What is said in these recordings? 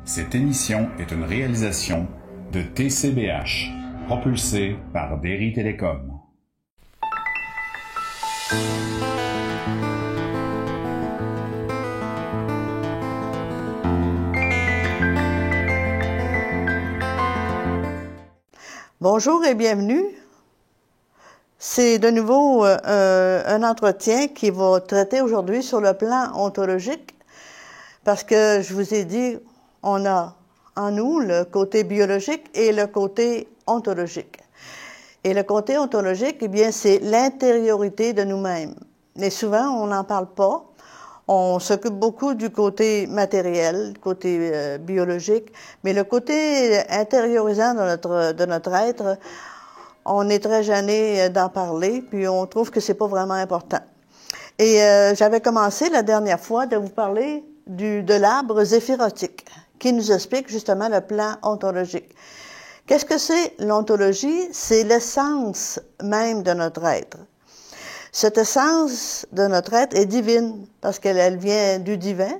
Cette émission est une réalisation de TCBH, propulsée par Berry Télécom. Bonjour et bienvenue. C'est de nouveau un entretien qui va traiter aujourd'hui sur le plan ontologique, parce que je vous ai dit, on a en nous le côté biologique et le côté ontologique. Et le côté ontologique, eh bien, c'est l'intériorité de nous-mêmes. Mais souvent, on n'en parle pas. On s'occupe beaucoup du côté matériel, du côté biologique, mais le côté intériorisant de notre être, on est très gêné d'en parler, puis on trouve que c'est pas vraiment important. Et j'avais commencé la dernière fois de vous parler de l'arbre zéphyrotique, qui nous explique justement le plan ontologique. Qu'est-ce que c'est l'ontologie? C'est l'essence même de notre être. Cette essence de notre être est divine, parce qu'elle vient du divin.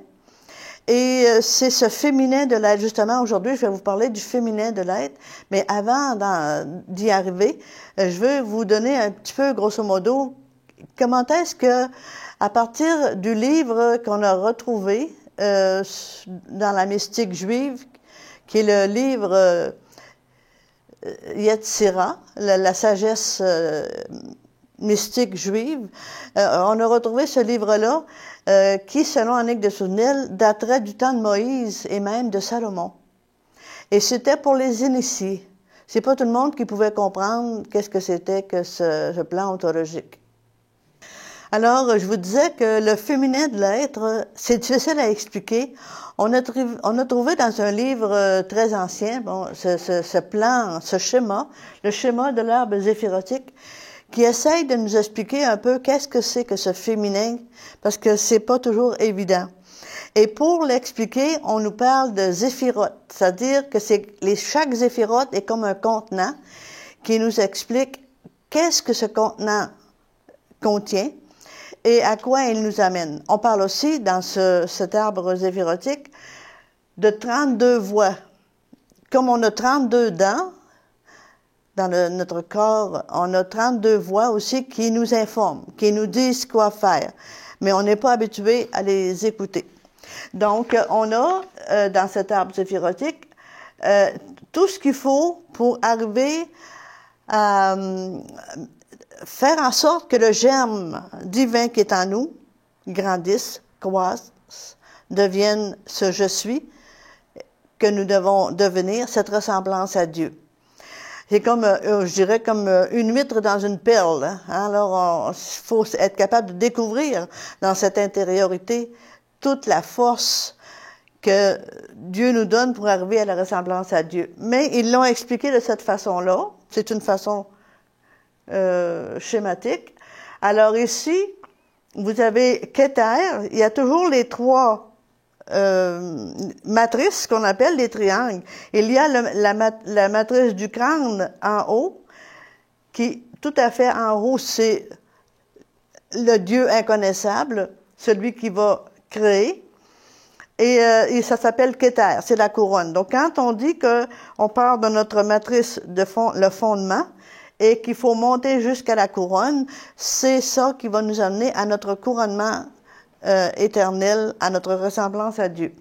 Et c'est ce féminin de l'être. Justement, aujourd'hui, je vais vous parler du féminin de l'être. Mais avant d'y arriver, je veux vous donner un petit peu, grosso modo, comment est-ce que, à partir du livre qu'on a retrouvé dans la mystique juive, qui est le livre Yetzira, la sagesse mystique juive, on a retrouvé ce livre-là qui, selon Annick de Souvenel, daterait du temps de Moïse et même de Salomon. Et c'était pour les initiés. C'est pas tout le monde qui pouvait comprendre qu'est-ce que c'était que ce plan ontologique. Alors, je vous disais que le féminin de l'être, c'est difficile à expliquer. On a trouvé dans un livre très ancien, ce plan, ce schéma, le schéma de l'arbre zéphyrotique, qui essaye de nous expliquer un peu qu'est-ce que c'est que ce féminin, parce que c'est pas toujours évident. Et pour l'expliquer, on nous parle de zéphyrote, c'est-à-dire que chaque zéphyrote est comme un contenant qui nous explique qu'est-ce que ce contenant contient et à quoi il nous amène. On parle aussi, dans cet arbre zéphyrotique, de 32 voix. Comme on a 32 dents, dans notre corps, on a 32 voix aussi qui nous informent, qui nous disent quoi faire. Mais on n'est pas habitué à les écouter. Donc, on a, dans cet arbre zéphyrotique, tout ce qu'il faut pour arriver à faire en sorte que le germe divin qui est en nous grandisse, croisse, devienne ce « je suis » que nous devons devenir, cette ressemblance à Dieu. C'est comme, je dirais, comme une huître dans une perle. Hein? Alors, il faut être capable de découvrir dans cette intériorité toute la force que Dieu nous donne pour arriver à la ressemblance à Dieu. Mais ils l'ont expliqué de cette façon-là. C'est une façon schématique. Alors ici, vous avez Keter. Il y a toujours les trois matrices qu'on appelle les triangles. Il y a la matrice du crâne en haut, qui tout à fait en haut, c'est le Dieu inconnaissable, celui qui va créer. Et ça s'appelle Keter, c'est la couronne. Donc quand on dit que on part de notre matrice le fondement, et qu'il faut monter jusqu'à la couronne, c'est ça qui va nous amener à notre couronnement éternel, à notre ressemblance à Dieu.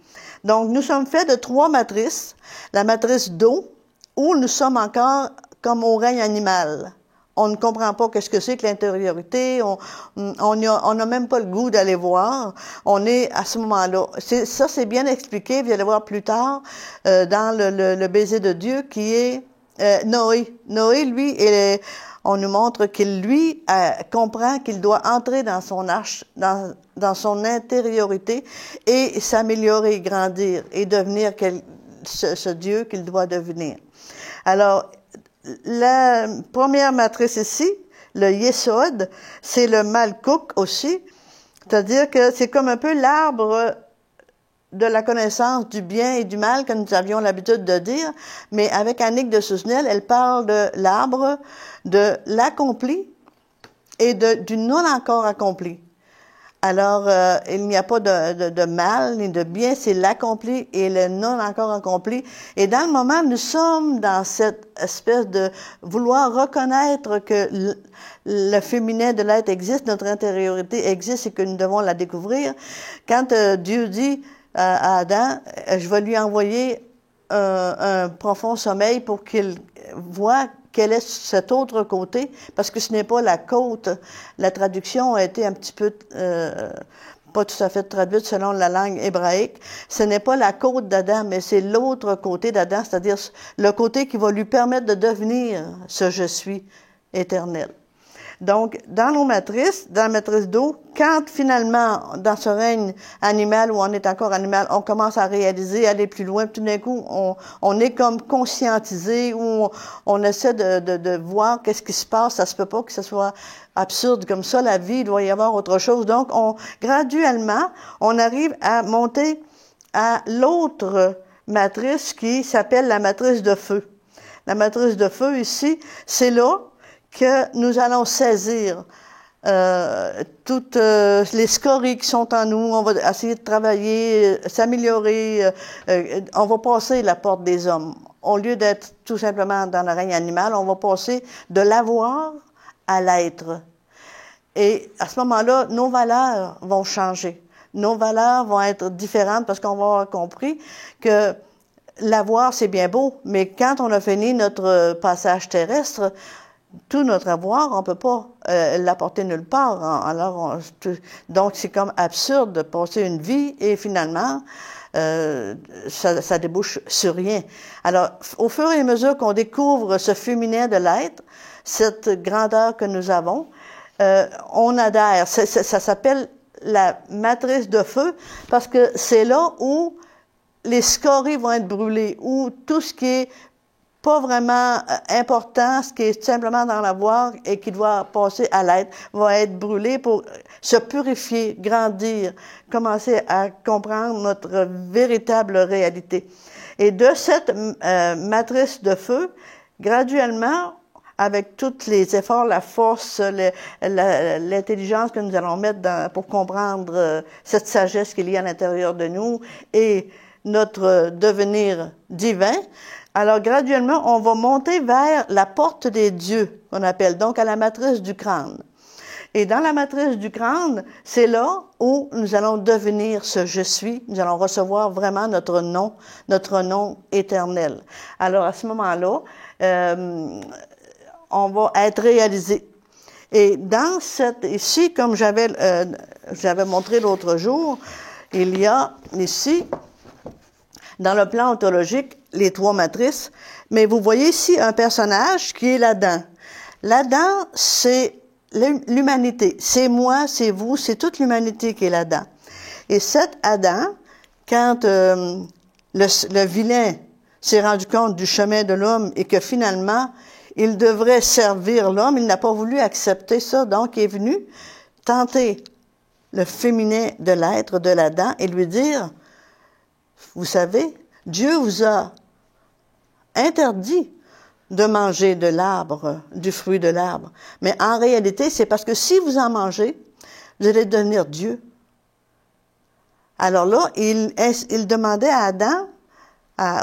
Donc, nous sommes faits de trois matrices. La matrice d'eau, où nous sommes encore comme au règne animal. On ne comprend pas qu'est-ce que c'est que l'intériorité, on n'a même pas le goût d'aller voir. On est à ce moment-là. Ça, c'est bien expliqué, vous allez voir plus tard, dans le baiser de Dieu, qui est Noé. Noé, lui, on nous montre qu'il, lui, comprend qu'il doit entrer dans son arche, dans son intériorité et s'améliorer, grandir et devenir ce Dieu qu'il doit devenir. Alors, la première matrice ici, le Yesod, c'est le Malkouk aussi, c'est-à-dire que c'est comme un peu l'arbre de la connaissance du bien et du mal que nous avions l'habitude de dire, mais avec Annick de Souvenel, elle parle de l'arbre, de l'accompli et du non encore accompli. Alors, il n'y a pas de mal ni de bien, c'est l'accompli et le non encore accompli. Et dans le moment, nous sommes dans cette espèce de vouloir reconnaître que le féminin de l'être existe, notre intériorité existe et que nous devons la découvrir. Quand Dieu dit à Adam, je vais lui envoyer un profond sommeil pour qu'il voit quel est cet autre côté, parce que ce n'est pas la côte. La traduction a été un petit peu pas tout à fait traduite selon la langue hébraïque. Ce n'est pas la côte d'Adam, mais c'est l'autre côté d'Adam, c'est-à-dire le côté qui va lui permettre de devenir ce « je suis » éternel. Donc, dans nos matrices, dans la matrice d'eau, quand finalement, dans ce règne animal où on est encore animal, on commence à réaliser, aller plus loin, tout d'un coup, on est comme conscientisé, où on essaie de voir qu'est-ce qui se passe. Ça se peut pas que ce soit absurde comme ça, la vie, il doit y avoir autre chose. Donc, graduellement, on arrive à monter à l'autre matrice qui s'appelle la matrice de feu. La matrice de feu, ici, c'est là que nous allons saisir toutes les scories qui sont en nous. On va essayer de travailler, s'améliorer. On va passer la porte des hommes. Au lieu d'être tout simplement dans le règne animal, on va passer de l'avoir à l'être. Et à ce moment-là, nos valeurs vont changer. Nos valeurs vont être différentes parce qu'on va avoir compris que l'avoir, c'est bien beau, mais quand on a fini notre passage terrestre, tout notre avoir, on peut pas l'apporter nulle part. Alors, donc c'est comme absurde de passer une vie et finalement, ça débouche sur rien. Alors, au fur et à mesure qu'on découvre ce féminin de l'être, cette grandeur que nous avons, on adhère. Ça s'appelle la matrice de feu parce que c'est là où les scories vont être brûlées, où tout ce qui est pas vraiment important, ce qui est simplement dans l'avoir et qui doit passer à l'être, va être brûlé pour se purifier, grandir, commencer à comprendre notre véritable réalité. Et de cette matrice de feu, graduellement, avec tous les efforts, la force, l'intelligence que nous allons mettre pour comprendre cette sagesse qu'il y a à l'intérieur de nous et notre devenir divin, alors, graduellement, on va monter vers la porte des dieux, qu'on appelle, donc à la matrice du crâne. Et dans la matrice du crâne, c'est là où nous allons devenir ce « je suis », nous allons recevoir vraiment notre nom éternel. Alors, à ce moment-là, on va être réalisé. Et dans ici, comme j'avais montré l'autre jour, il y a ici, dans le plan ontologique, les trois matrices, mais vous voyez ici un personnage qui est l'Adam. L'Adam, c'est l'humanité. C'est moi, c'est vous, c'est toute l'humanité qui est l'Adam. Et cet Adam, quand le vilain s'est rendu compte du chemin de l'homme et que finalement, il devrait servir l'homme, il n'a pas voulu accepter ça, donc il est venu tenter le féminin de l'être, de l'Adam, et lui dire, vous savez, Dieu vous a interdit de manger de l'arbre, du fruit de l'arbre. Mais en réalité, c'est parce que si vous en mangez, vous allez devenir Dieu. Alors là, il demandait à Adam,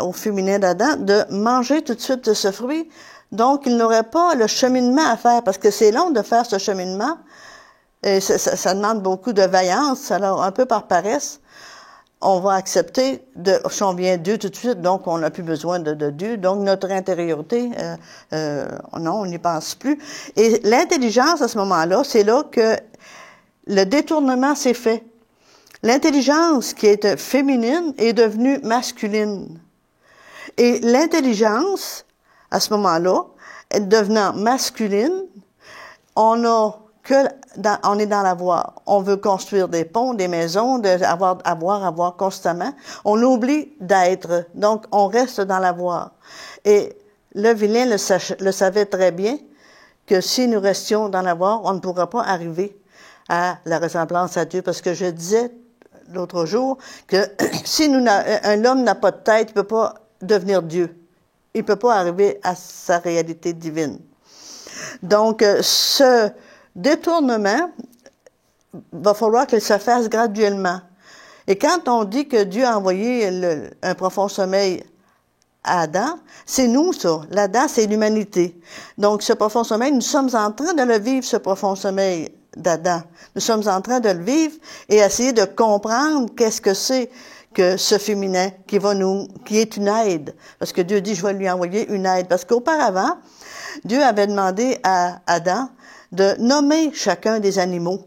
au féminin d'Adam, de manger tout de suite de ce fruit. Donc, il n'aurait pas le cheminement à faire, parce que c'est long de faire ce cheminement. Et ça demande beaucoup de vaillance, alors un peu par paresse. On va accepter si on vient Dieu tout de suite, donc on n'a plus besoin de Dieu. Donc notre intériorité, non, on n'y pense plus. Et l'intelligence, à ce moment-là, c'est là que le détournement s'est fait. L'intelligence qui était féminine est devenue masculine. Et l'intelligence, à ce moment-là, devenant masculine, on est dans l'avoir. On veut construire des ponts, des maisons, avoir constamment. On oublie d'être. Donc, on reste dans l'avoir. Et le vilain le savait très bien que si nous restions dans l'avoir, on ne pourra pas arriver à la ressemblance à Dieu. Parce que je disais l'autre jour que si un homme n'a pas de tête, il ne peut pas devenir Dieu. Il ne peut pas arriver à sa réalité divine. Donc, ce détournement va falloir qu'elle se fasse graduellement. Et quand on dit que Dieu a envoyé un profond sommeil à Adam, c'est nous, ça. L'Adam, c'est l'humanité. Donc, ce profond sommeil, nous sommes en train de le vivre, ce profond sommeil d'Adam. Nous sommes en train de le vivre et essayer de comprendre qu'est-ce que c'est que ce féminin qui est une aide. Parce que Dieu dit, je vais lui envoyer une aide. Parce qu'auparavant, Dieu avait demandé à Adam de nommer chacun des animaux.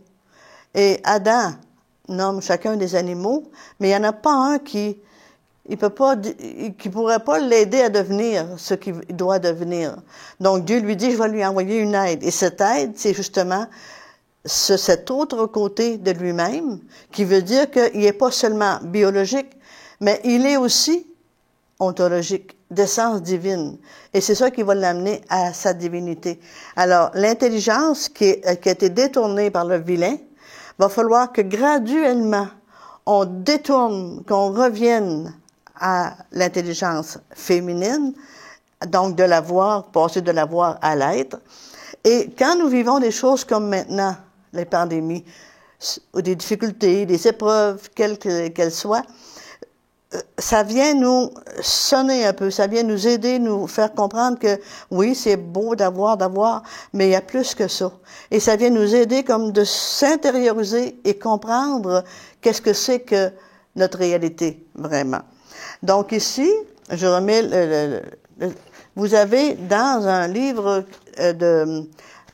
Et Adam nomme chacun des animaux, mais il n'y en a pas un qui pourrait pas l'aider à devenir ce qu'il doit devenir. Donc Dieu lui dit, je vais lui envoyer une aide. Et cette aide, c'est justement cet autre côté de lui-même, qui veut dire qu'il n'est pas seulement biologique, mais il est aussi ontologique, d'essence divine. Et c'est ça qui va l'amener à sa divinité. Alors, l'intelligence qui a été détournée par le vilain, va falloir que graduellement, on détourne, qu'on revienne à l'intelligence féminine, donc de l'avoir, passer de l'avoir à l'être. Et quand nous vivons des choses comme maintenant, les pandémies, ou des difficultés, des épreuves, quelles qu'elles soient, ça vient nous sonner un peu, ça vient nous aider, nous faire comprendre que oui, c'est beau d'avoir, mais il y a plus que ça. Et ça vient nous aider comme de s'intérioriser et comprendre qu'est-ce que c'est que notre réalité, vraiment. Donc ici, je remets vous avez dans un livre de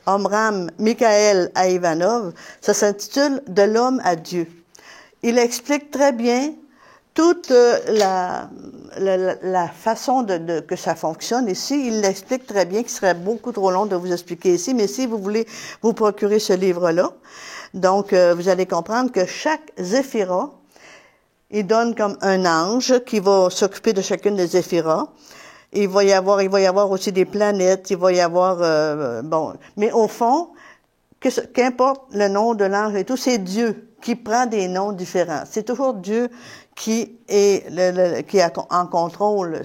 Omram Mikhaël Aïvanov, ça s'intitule « De l'homme à Dieu ». Il explique très bien toute la façon que ça fonctionne ici. Il l'explique très bien, qu'il serait beaucoup trop long de vous expliquer ici, mais si vous voulez vous procurer ce livre-là, donc vous allez comprendre que chaque zéphyra, il donne comme un ange qui va s'occuper de chacune des zéphyras. Il va y avoir aussi des planètes, il va y avoir, mais au fond, qu'importe le nom de l'ange et tout, c'est Dieu qui prend des noms différents. C'est toujours Dieu qui est qui est en contrôle.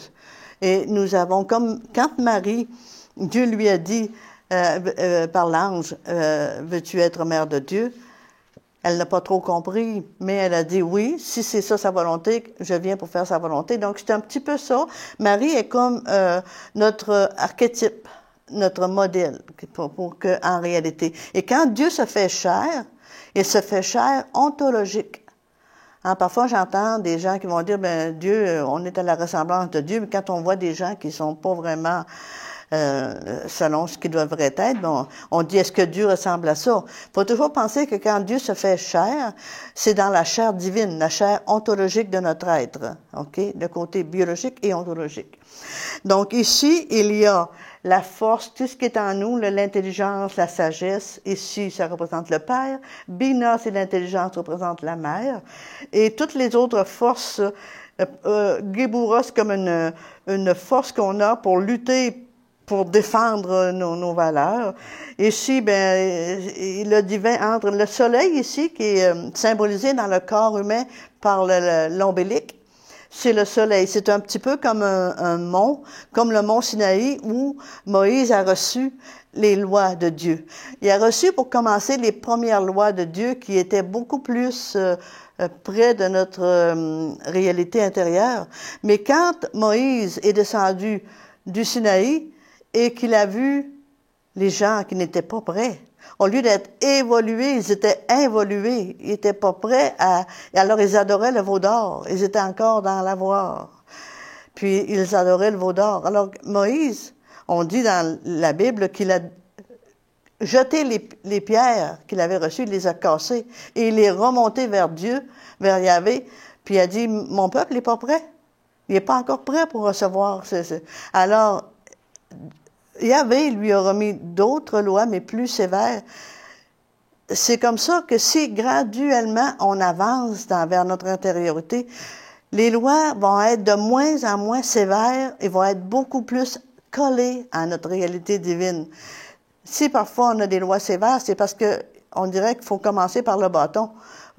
Et nous avons comme quand Marie, Dieu lui a dit par l'ange, veux-tu être mère de Dieu? Elle n'a pas trop compris, mais elle a dit oui, si c'est ça sa volonté, je viens pour faire sa volonté. Donc c'est un petit peu ça. Marie est comme notre archétype, notre modèle en réalité. Et quand Dieu se fait chair, il se fait chair ontologique. Hein, parfois, j'entends des gens qui vont dire, ben Dieu, on est à la ressemblance de Dieu, mais quand on voit des gens qui sont pas vraiment selon ce qu'ils devraient être, bon, on dit, est-ce que Dieu ressemble à ça? Il faut toujours penser que quand Dieu se fait chair, c'est dans la chair divine, la chair ontologique de notre être, ok? Le côté biologique et ontologique. Donc ici, il y a la force, tout ce qui est en nous, l'intelligence, la sagesse. Ici, ça représente le Père. Bina, c'est l'intelligence, représente la Mère. Et toutes les autres forces, Géboura, c'est comme une force qu'on a pour lutter, pour défendre nos valeurs. Ici, le divin entre le soleil ici, qui est symbolisé dans le corps humain par l'ombilique. C'est le soleil. C'est un petit peu comme un mont, comme le mont Sinaï où Moïse a reçu les lois de Dieu. Il a reçu pour commencer les premières lois de Dieu qui étaient beaucoup plus près de notre réalité intérieure. Mais quand Moïse est descendu du Sinaï et qu'il a vu les gens qui n'étaient pas prêts, au lieu d'être évolués, ils étaient involués. Ils n'étaient pas prêts alors ils adoraient le veau d'or. Ils étaient encore dans l'avoir. Puis ils adoraient le veau d'or. Alors Moïse, on dit dans la Bible qu'il a jeté les pierres qu'il avait reçues, il les a cassées. Et il est remonté vers Dieu, vers Yahvé. Puis il a dit, mon peuple n'est pas prêt. Il n'est pas encore prêt pour recevoir. Alors, Yahvé lui a remis d'autres lois, mais plus sévères. C'est comme ça que si graduellement on avance vers notre intériorité, les lois vont être de moins en moins sévères et vont être beaucoup plus collées à notre réalité divine. Si parfois on a des lois sévères, c'est parce que on dirait qu'il faut commencer par le bâton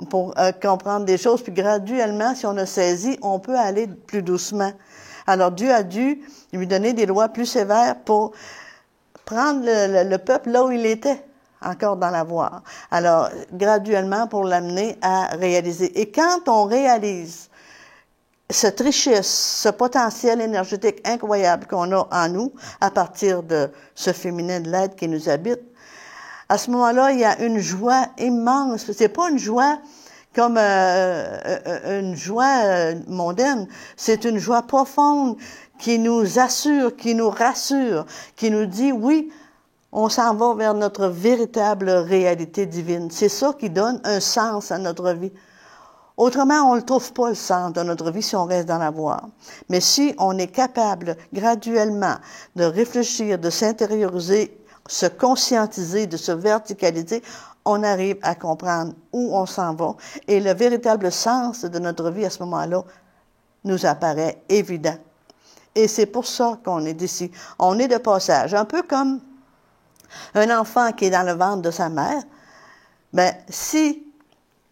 pour comprendre des choses, puis graduellement, si on a saisi, on peut aller plus doucement. Alors Dieu a dû lui donner des lois plus sévères pour prendre le peuple là où il était, encore dans la voie. Alors, graduellement, pour l'amener à réaliser. Et quand on réalise cette richesse, ce potentiel énergétique incroyable qu'on a en nous, à partir de ce féminin de l'être qui nous habite, à ce moment-là, il y a une joie immense. C'est pas une joie comme une joie mondaine, c'est une joie profonde qui nous assure, qui nous rassure, qui nous dit, oui, on s'en va vers notre véritable réalité divine. C'est ça qui donne un sens à notre vie. Autrement, on ne trouve pas le sens de notre vie si on reste dans la voie. Mais si on est capable graduellement de réfléchir, de s'intérioriser, se conscientiser, de se verticaliser, on arrive à comprendre où on s'en va. Et le véritable sens de notre vie à ce moment-là nous apparaît évident. Et c'est pour ça qu'on est ici. On est de passage. Un peu comme un enfant qui est dans le ventre de sa mère. Ben, si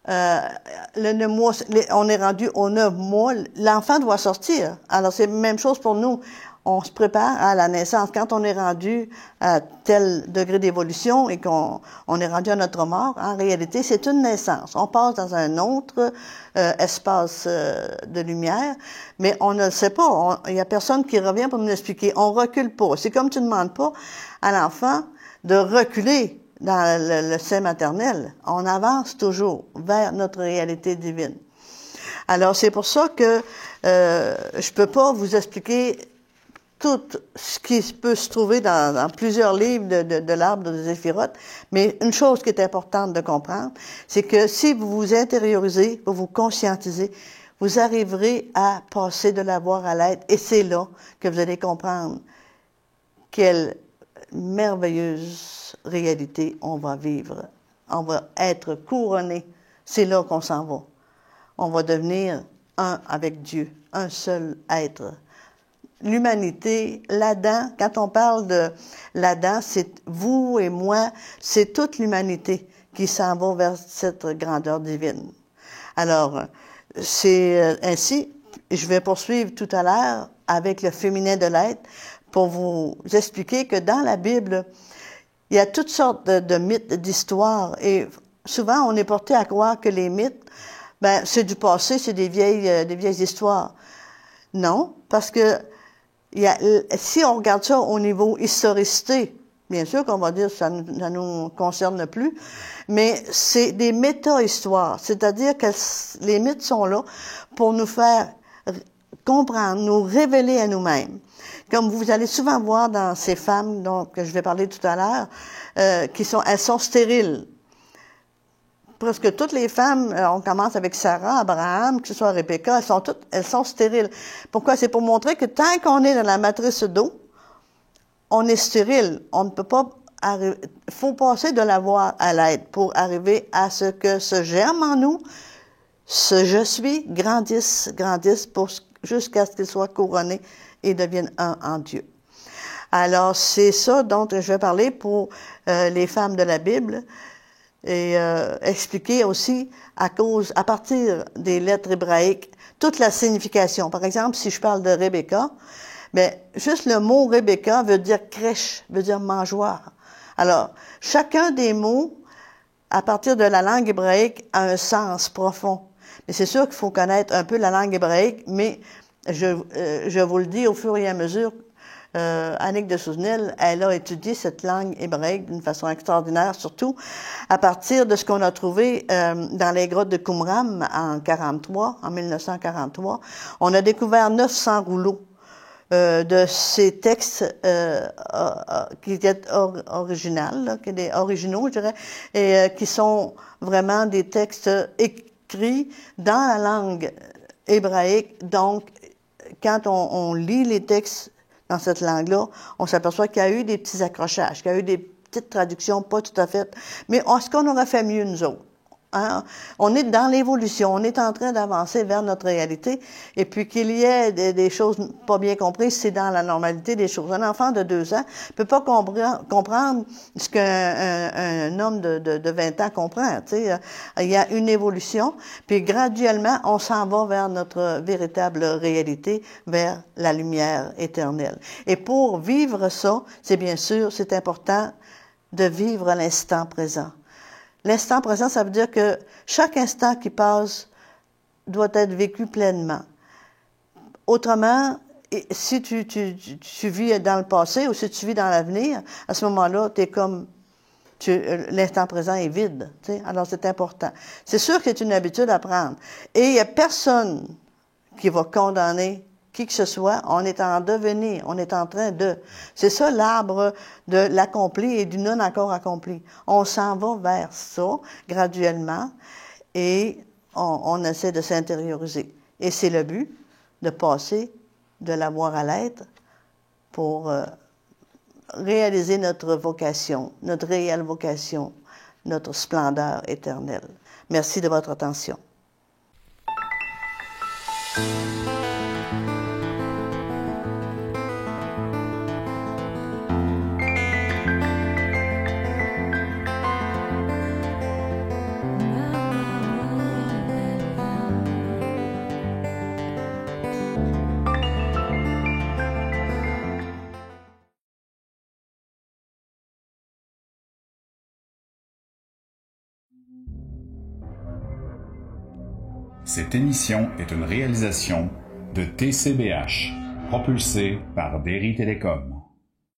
on est rendu au 9 mois, l'enfant doit sortir. Alors, c'est la même chose pour nous. On se prépare à la naissance. Quand on est rendu à tel degré d'évolution et qu'on est rendu à notre mort, en réalité, c'est une naissance. On passe dans un autre espace de lumière, mais on ne le sait pas. Il y a personne qui revient pour nous l'expliquer. On recule pas. C'est comme tu ne demandes pas à l'enfant de reculer dans le sein maternel. On avance toujours vers notre réalité divine. Alors, c'est pour ça que je peux pas vous expliquer tout ce qui peut se trouver dans plusieurs livres de l'arbre de Zéphiroth. Mais une chose qui est importante de comprendre, c'est que si vous vous intériorisez, vous vous conscientisez, vous arriverez à passer de la voie à l'être. Et c'est là que vous allez comprendre quelle merveilleuse réalité on va vivre. On va être couronné. C'est là qu'on s'en va. On va devenir un avec Dieu, un seul être. L'humanité, l'Adam, quand on parle de l'Adam, c'est vous et moi, c'est toute l'humanité qui s'en va vers cette grandeur divine. Alors, c'est ainsi, je vais poursuivre tout à l'heure avec le féminin de l'être pour vous expliquer que dans la Bible, il y a toutes sortes de mythes, d'histoires, et souvent on est porté à croire que les mythes, ben c'est du passé, c'est des vieilles histoires. Non, parce que si on regarde ça au niveau historicité, bien sûr qu'on va dire que ça nous concerne plus, mais c'est des méta-histoires, c'est-à-dire que les mythes sont là pour nous faire comprendre, nous révéler à nous-mêmes. Comme vous allez souvent voir dans ces femmes dont que je vais parler tout à l'heure, elles sont stériles. Presque toutes les femmes, on commence avec Sarah, Abraham, que ce soit Rebecca, elles sont stériles. Pourquoi? C'est pour montrer que tant qu'on est dans la matrice d'eau, on est stérile. On ne peut pas arriver. Il faut passer de la voie à l'être pour arriver à ce que ce germe en nous, ce je suis, grandisse jusqu'à ce qu'il soit couronné et devienne un en Dieu. Alors, c'est ça dont je vais parler pour les femmes de la Bible. Et expliquer aussi à partir des lettres hébraïques toute la signification. Par exemple, si je parle de Rebecca, ben juste le mot Rebecca veut dire crèche, veut dire mangeoire. Alors, chacun des mots à partir de la langue hébraïque a un sens profond. Mais c'est sûr qu'il faut connaître un peu la langue hébraïque, mais je vous le dis au fur et à mesure. Annick de Souzenel, elle a étudié cette langue hébraïque d'une façon extraordinaire, surtout à partir de ce qu'on a trouvé dans les grottes de Qumran en 1943. On a découvert 900 rouleaux de ces textes qui étaient originaux, je dirais, et qui sont vraiment des textes écrits dans la langue hébraïque. Donc, quand on lit les textes dans cette langue-là, on s'aperçoit qu'il y a eu des petits accrochages, qu'il y a eu des petites traductions pas tout à fait. Mais est-ce qu'on aurait fait mieux, nous autres? Hein? On est dans l'évolution, on est en train d'avancer vers notre réalité, et puis qu'il y ait des choses pas bien comprises, c'est dans la normalité des choses. Un enfant de 2 ans peut pas comprendre ce qu'un homme de 20 ans comprend. Tu sais, il y a une évolution, puis graduellement, on s'en va vers notre véritable réalité, vers la lumière éternelle. Et pour vivre ça, c'est bien sûr, c'est important de vivre l'instant présent. L'instant présent, ça veut dire que chaque instant qui passe doit être vécu pleinement. Autrement, si tu vis dans le passé ou si tu vis dans l'avenir, à ce moment-là, t'es comme l'instant présent est vide. T'sais? Alors, c'est important. C'est sûr que c'est une habitude à prendre. Et il n'y a personne qui va condamner qui que ce soit. On est en devenir, on est en train de... C'est ça l'arbre de l'accompli et du non encore accompli. On s'en va vers ça, graduellement, et on essaie de s'intérioriser. Et c'est le but, de passer de l'avoir à l'être pour réaliser notre vocation, notre réelle vocation, notre splendeur éternelle. Merci de votre attention. Cette émission est une réalisation de TCBH, propulsée par Berry Télécom.